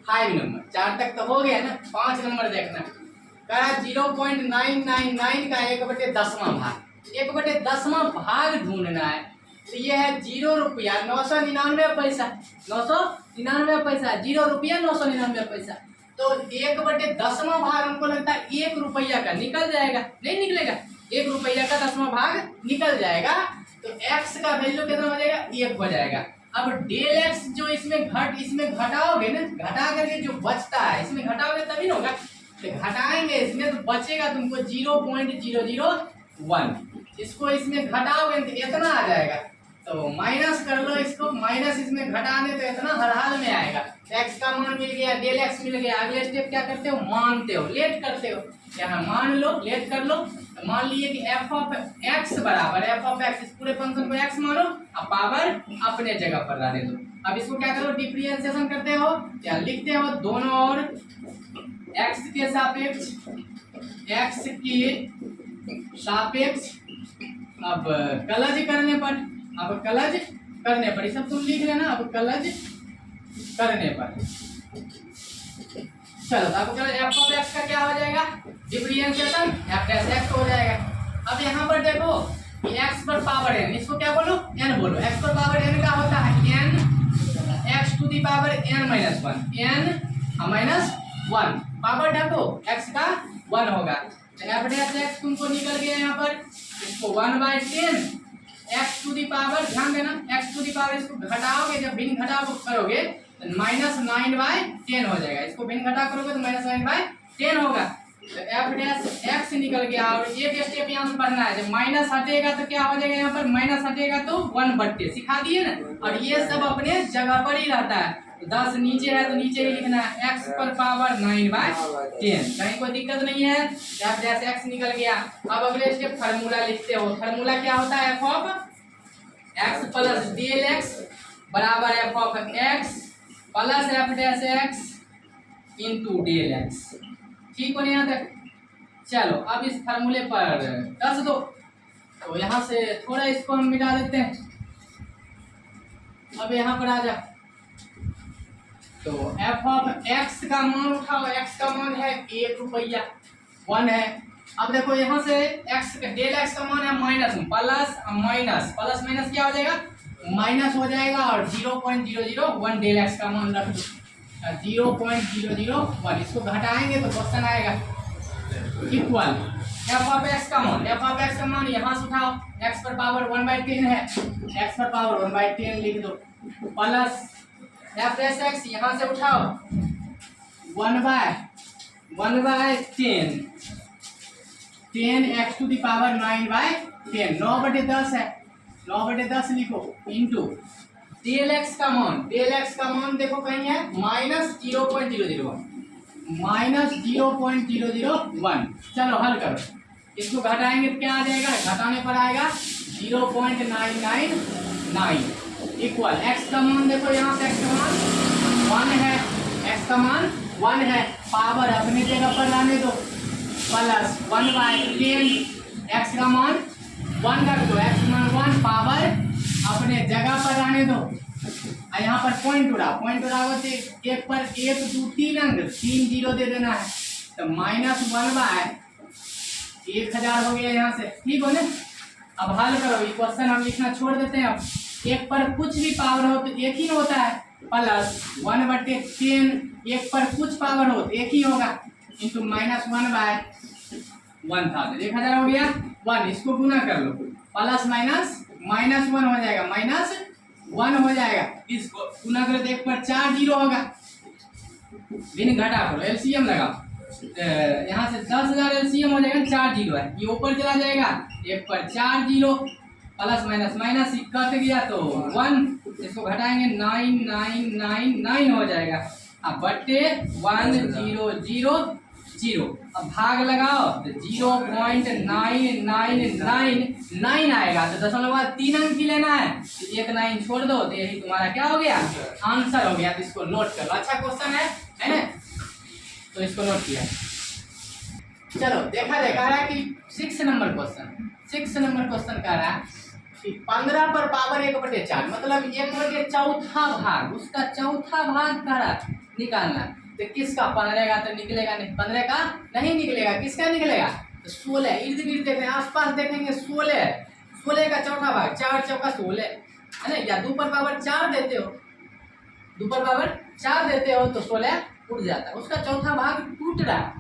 5 number, 4 तक तो हो गया ना, 5 नंबर देखना। कह रहा 0.999 का 1/10वां भाग, 1/10वां भाग ढूंढना है। तो ये है 0 रुपया 999 पैसा, 999 पैसा, 0 रुपया 999 पैसा। तो 1/10वां भाग हमको लगता है 1 रुपया का निकल जाएगा, नहीं निकलेगा? 1 रुपया का 10वां भाग निकल जाएगा। तो x का वैल्यू कितना हो जाएगा? 1 हो जाएगा। अब डेल x जो इसमें घटाओगे ना, घटा करके जो बचता है इसमें घटाओगे तभी ना होगा। तो घटाएंगे इसमें तो बचेगा तुमको 0.001, इसको इसमें घटाओगे तो इतना आ जाएगा। तो माइनस कर लो इसको, माइनस इसमें घटाने तो इतना हर हाल में आएगा। x का मान मिल गया, डेल x मिल गया। अगले स्टेप क्या करते हो? मानते हो, लेट करते हो। यहाँ मान लो, लेट कर लो। तो मान लिए कि f ऑफ x बराबर f ऑफ x, इस पूरे फंक्शन को x मानो, अब पावर अपने जगह पर रहने दो। अब इसको क्या करो? डिफरेंशिएशन करते हो, क्या लिखते हो? दोनों ओर x के सापेक्ष, x के सापेक्ष। अब कलज करने पर, ये सब तुम लिख लेना। अब कलज करने पर चलो, अब f ऑफ x का क्या हो जाएगा? डिफरेंशिएशन f डैश x हो जाएगा। अब यहाँ पर देखो कि x पर पावर n, इसको क्या बोलो? n बोलो। x पर पावर n का होता है n x to the power n minus 1, n minus 1। Power ढको, x का 1 होगा। तो f डैश x तुमको निकल गया यहाँ पर, इसको 1/10 x टू दी पावर, ध्यान देना x टू दी पावर, इसको घटाओगे, जब भिन्न घटाव करोगे तो -9/10 हो जाएगा। इसको भिन्न घटा करोगे तो -9/10 होगा। तो f डैश x निकल गया। और एक स्टेप यहाँ से पढ़ना है, जब माइनस हटेगा तो क्या हो जाएगा? यहाँ पर माइनस हटेगा तो 1/10, सिखा दिए ना। और ये सब अपने जगह पर ही रहता है। तो 10 नीचे है तो नीचे ही लिखना है, x पर पावर 9/10, कहीं कोई दिक्कत नहीं है। f डैश x निकल गया। अब अगले स्टेप फार्मूला लिखते हो। फार्मूला क्या होता है? f of x plus del x बराबर f of x plus f dash x into del x। ठीक हो नहीं यहाँ तक? चलो अब इस फार्मूले पर 10 दो। तो यहाँ से थोड़ा इसको हम मिटा देते हैं। अब यहाँ पर आ जा। तो f ऑफ x का मान उठाओ, x का मान है 1 रुपया, 1 है। अब देखो यहाँ से x डेल x का मान है minus, plus minus, plus minus क्या हो जाएगा? माइनस हो जाएगा। और 0.001 डेल x का मान रख दो, 0.001। इसको घटाएंगे तो क्वेश्चन आएगा इक्वल f ऑफ x का मान, f ऑफ x का मान यहाँ से उठाओ, x पर पावर 1/10 है, x पर पावर 1/10 लिख दो, प्लस f डैश x यहाँ से उठाओ 1/10, 10 x टू दी पावर 9/10, 9/10 है, 9/10 लिखो, इंटू डेल x का मान, डेल x का मान देखो कहीं है -0.001, -0.001। चलो हल करो, इसको घटाएंगे तो क्या आ जाएगा? घटाने पर आएगा 0.999 इक्वल x का मान देखो, यहाँ से x का मान 1 है, x का मान 1 है, पावर अपने जगह पर लाने दो, प्लस 1/10 x का मान 1 रख दो, x का मान 1, पावर अपने जगह पर आने दो। यहाँ पर पॉइंट उड़ा, पॉइंट उड़ाओ तो 1 पर 1 2 3 अंक, 3 जीरो दे देना है। तो -1/1000 हो गया यहाँ से। ठीक हो ना? अब हल करो, ये क्वेश्चन हम लिखना छोड़ देते हैं। अब 1 पर कुछ भी पावर हो तो 1 ही होता है, प्लस 1/10, 1 पर कुछ पावर हो तो 1 ही होगा, इंटू -1/1000, 1000 हो गया 1। इसको गुना कर लो, प्लस माइनस -1 हो जाएगा, -1 हो जाएगा। इसको गुना करो तो 1 पर 4 जीरो होगा, भिन्न घटा करो, एलसीएम लगाओ। यहाँ से 10,000 एलसीएम हो जाएगा, 4 जीरो है, ये ऊपर चला जाएगा, 1 पर 4 zero, plus minus minus cut गया तो 1, इसको घटाएंगे 9999 हो जाएगा। अब बट्टे 1000, अब भाग लगाओ तो 0.9999 आएगा। तो दशमलव बाद 3 अंक की लेना है, तो 1 9 छोड़ दो, तो यही तुम्हारा क्या हो गया? आंसर हो गया। तो इसको नोट कर लो, अच्छा क्वेश्चन है ना? तो इसको नोट किया। चलो देखा रहा है कि 6 नंबर क्वेश्चन कह रहा है कि 15 पर पावर 1/4, मतलब 1/4 भाग, उसका चौथा भाग कह रहा है। निकालना है। तो किसका 15 का तो निकलेगा नहीं, 15 का नहीं निकलेगा, किसका निकलेगा तो 16। इर्द गिर्द देखें, आसपास देखेंगे 16, 16 का चौथा भाग 4 चौका 16 है ना, या 2 पर पावर 4 देते हो, 2 पर पावर 4 देते हो तो 16 उड़ जाता है, उसका चौथा भाग टूट रहा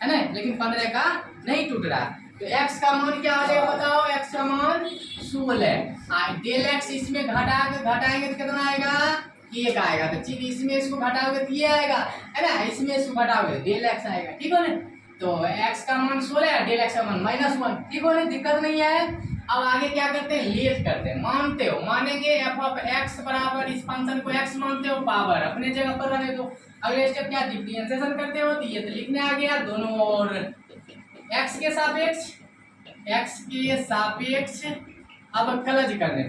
है ना, लेकिन 15 का नहीं टूट रहा। तो x का मान क्या हो जाएगा बताओ, x का मान 16। डेल x इसमें घटाएंगे तो कितना आएगा, 1 आएगा। तो ठीक, इसमें इसको घटाओगे तो ये आएगा है ना, इसमें इसको घटाओगे डेल x आएगा, ठीक हो ना। तो x का मान 16 है, डेल x का मान -1, ठीक हो ना, दिक्कत नहीं है। अब आगे क्या करते हैं, लेट करते हैं, मानते हो, मानेंगे f ऑफ x बराबर, इस फंक्शन को x मानते हो, पावर अपने जगह पर रहने दो। अगले स्टेप क्या, डिफरेंशिएशन करते हो, तो ये तो लिखने आ गया दोनों और x के सापेक्ष अब कलज करने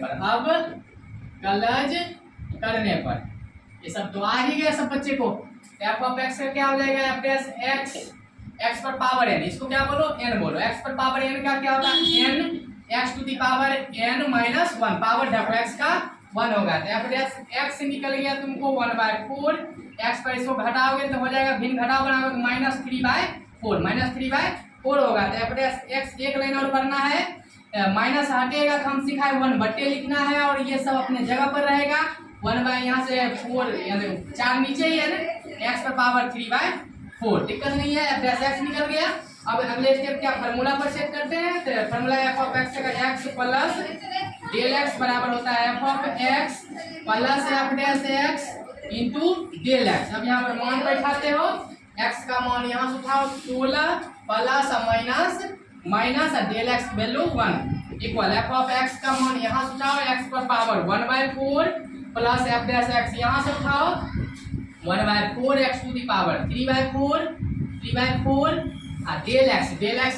पर, ये सब तो आ ही गया सब बच्चे को। f ऑफ x का क्या हो जाएगा, f डैश x पर पावर n, इसको क्या बोलो, n बोलो। x पर पावर n का क्या होता है, n x to the power n -1, power ढको x का 1 होगा। तो f डैश x निकल गया तुमको 1/4, x पर इसको घटाओगे तो हो जाएगा, भिन्न घटाओ बनाओगे तो -3/4 होगा। तो f डैश x एक लाइन और करना है, माइनस हटेगा तो हम सिखाए 1/, लिखना है और ये सब अपने जगह पर रहेगा। 1/, यहाँ से 4, यानी 4 नीचे ही है ना, x पर पावर 3/4, दिक्कत नहीं है, f डैश x निकल गया। अब अगले स्टेप क्या, फार्मूला पर सेट करते हैं। तो फार्मूला f ऑफ x का x प्लस डेल x बराबर होता है f of x plus f dash x into del x। अब यहाँ पर मान बैठाते हो, x का मान यहाँ से उठाओ 16 plus minus del x value 1 equal f of x का मान यहाँ से उठाओ, x पर power 1/4 plus f dash x यहाँ से उठाओ 1/4 x to the power 3/4 del x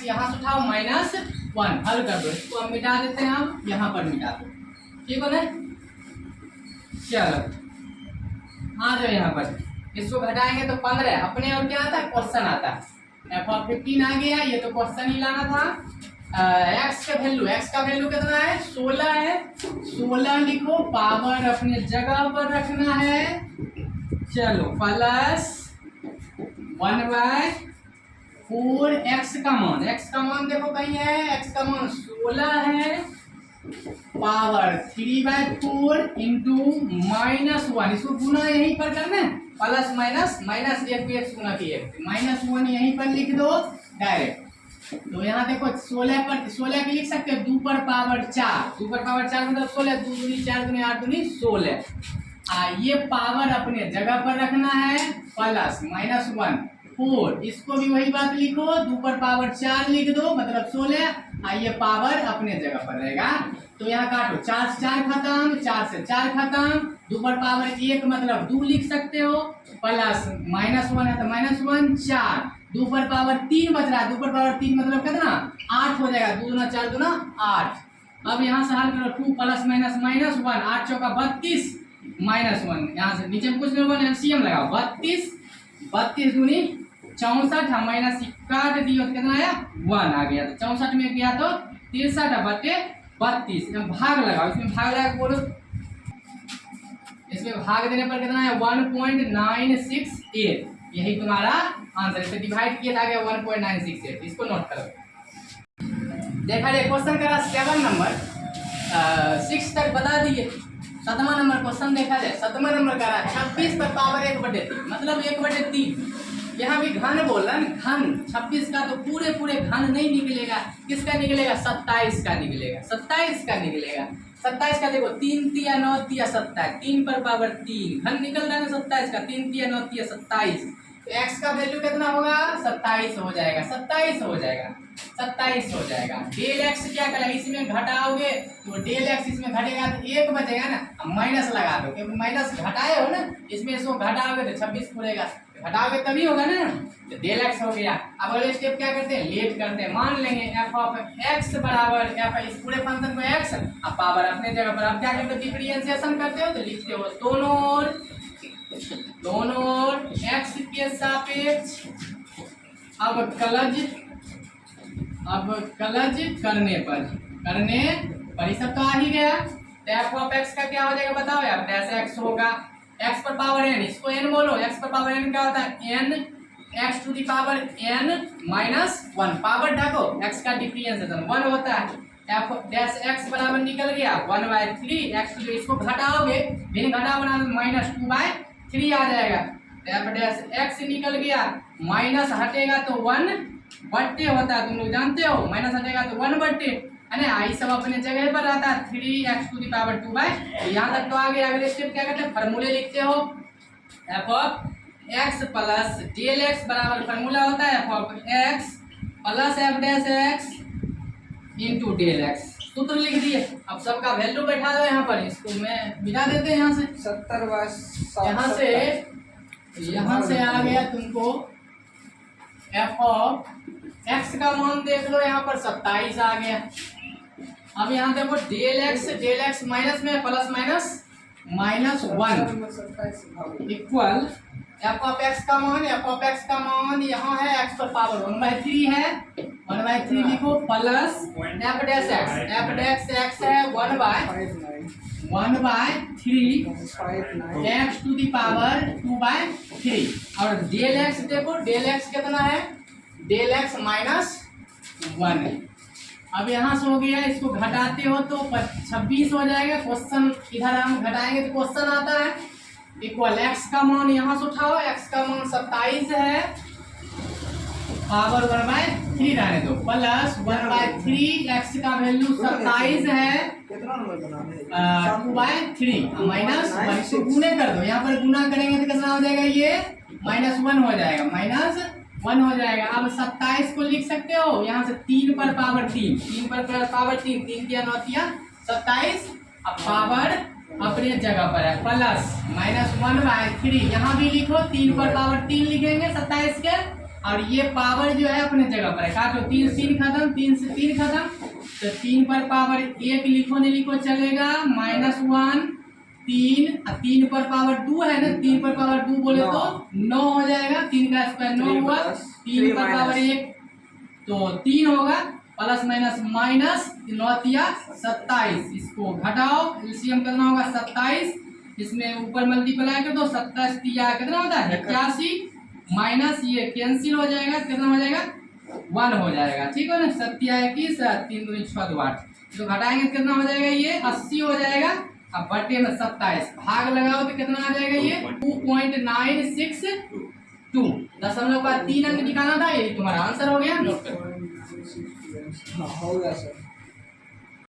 यहाँ से उठाओ -1, हल कर दो, इसको हम मिटा देते हैं, हम यहाँ पर मिटा दो, ठीक हो ना। चलो आ जाओ यहाँ पर, इसको घटाएंगे तो 15, अपने और क्या आता है, क्वेश्चन आता है, f ऑफ 15 आ गया, ये तो क्वेश्चन ही लाना था। x का वैल्यू कितना है, 16 है, 16 लिखो, पावर अपने जगह पर रखना है। चलो प्लस 1/4 x का मान देखो कहीं है, x का मान 16 है, पावर 3/4 इंटू -1, इसको गुना यहीं पर करना है, प्लस माइनस 1 को x गुना किए -1 यहीं पर लिख दो डायरेक्ट। तो यहाँ देखो 16 की लिख सकते हो 2 पर पावर 4 मतलब 16, 2 दूनी 4 दूनी 8 दूनी 16। ये पावर अपने जगह पर रखना है, प्लस -1 4, इसको भी वही बात लिखो, 2 पर पावर 4 लिख दो मतलब 16, ये पावर अपने जगह पर रहेगा। तो यहाँ काटो, 4 से 4 खत्म, 4 से 4 खत्म, 2 पर पावर 1 मतलब 2 लिख सकते हो, प्लस -1 है तो -1 4, 2 पर पावर 3 बच रहा है, 2 पर पावर 3 मतलब कितना 8 हो जाएगा, 2 दूना 4 दूना 8। अब यहाँ से हल करो, 2 प्लस -1, 8 चौका 32 -1, यहाँ से नीचे में कुछ नहीं, एलसीएम लगाओ, 32 दूनी 64, माइनस काट दियो तो कितना आया 1 आ गया। तो 64 में गया तो 63/32, भाग लगाओ, इसमें भाग लगा बोलो, इसमें भाग देने पर कितना है 1.968, यही तुम्हारा आंसर। इसे डिवाइड किया था 1.968, इसको नोट करो। देखा जाए क्वेश्चन करा 7 नंबर 6 तक बता दिए, 7वां नंबर क्वेश्चन देखा जाए, 7वां नंबर करा 26 पर पावर 1/3 मतलब 1/3। यहाँ भी घन बोल रहा है, घन 26 का तो पूरे घन नहीं निकलेगा, किसका निकलेगा 27 का निकलेगा, 27 का देखो 3 तिया 9 तिया 27, 3 पर पावर 3 घन निकल रहा है 27 का, 3 तिया 9 तिया 27। तो x का वैल्यू कितना होगा 27 हो जाएगा, 27 हो जाएगा। डेल x क्या करेगा, इसमें घटाओगे तो डेल x इसमें घटेगा तो 1 बचेगा ना, माइनस लगा दो क्योंकि माइनस घटाए हो ना, इसमें इसको घटाओगे तो 26 पूरेगा, घटाओगे तभी होगा ना, तो डेल x हो गया। अब अगले स्टेप क्या करते हैं, लेट करते हैं, मान लेंगे f ऑफ x बराबर f, इस पूरे फंक्शन को x, अब पावर अपने जगह पर। अब क्या करते हो, डिफरेंशिएशन करते हो तो लिखते हो दोनों ओर x के सापेक्ष अब कलज करने पर ये सब तो आ ही गया। तो f ऑफ x का क्या हो जाएगा बताओ, f डैश x होगा, एक्स पर पावर एन, इसको एन बोलो। एक्स पर पावर एन क्या होता है? N x to the power n minus one. Power ढको, एक्स का डिफरेंशिएशन 1 होता है। एफ डैश एक्स बराबर निकल गया 1/3 एक्स टू, इसको घटाओगे बिन घटा बना -2/3 आ जाएगा। एफ डैश एक्स निकल गया, माइनस हटेगा तो 1/, होता है, तुम लोग जानते हो। माइनस हटेगा तो 1/, है ना। आई सब अपने जगह पर रहता है। 3x टू दी पावर 2/, यहाँ तक तो आ गया। अगले स्टेप क्या करते हैं? फॉर्मूले लिखते हो। F of X plus del X बराबर फॉर्मूला होता है F of X plus F dash X into del X. सूत्र लिख दिए। अब सबका वैल्यू बैठा दो यहाँ पर। इसको मैं मिटा देते हैं यहाँ से। 70 यहाँ से आ गया तुमको एफ ऑफ एक्स का मान देख लो, यहाँ पर 27 आ गया। अब यहाँ देखो डेल एक्स माइनस में plus minus -1 equal F of x का मान यहाँ है एक्स पर पावर 1/3 है। 1/3 लिखो प्लस एफ डैश एक्स है 1/3 एक्स टू दी पावर 2/3। और डेल एक्स देखो, डेल एक्स कितना है? डेल एक्स -1 है। अब यहाँ से हो गया, इसको घटाते हो तो 26 हो जाएगा। क्वेश्चन इधर हम घटाएंगे तो क्वेश्चन आता है इक्वल एक्स का मान यहाँ से उठाओ, एक्स का मान 27 है, पावर 1/3 रहने दो, प्लस 1/3 एक्स का वैल्यू 27 है, कितना नंबर बनाना है? 2/3 माइनस 1 से गुणे कर दो। यहाँ पर गुना करेंगे तो कितना हो जाएगा? ये -1 हो जाएगा, -1 हो जाएगा। अब 27 को लिख सकते हो यहाँ से 3 पर पावर 3, 3 पर पावर 3, 3 किया 9 किया 27। अब पावर अपने जगह पर है, प्लस -1/3 यहाँ भी लिखो, 3 पर पावर 3 लिखेंगे 27 के, और ये पावर जो है अपने जगह पर है। काटो, 3 से 3 खत्म, 3 से 3 खत्म, तो 3 पर पावर 1 लिखो नहीं लिखो चलेगा, -1 3, 3 पर पावर 2 है ना, 3 पर पावर 2 बोले तो 9 हो जाएगा। 3 का स्क्वायर 9 हुआ, 3 पर पावर 1 तो 3 होगा, प्लस माइनस माइनस 9 27। इसको घटाओ, एलसीएम कितना होगा? 27। इसमें ऊपर मल्टीप्लाई कर दो, 27 कितना होता है? 81 माइनस ये कैंसिल हो जाएगा, कितना हो जाएगा? 1 हो जाएगा। ठीक है ना। 27 3 दूनी 6 2 8, तो घटाएंगे कितना हो जाएगा? ये 80 हो जाएगा। अब बटे में 27 भाग लगाओ तो कितना आ जाएगा? ये 2.962, 0.3 अंक निकालना था। ये तुम्हारा आंसर हो गया। नोट करो। हाँ, हो गया सर।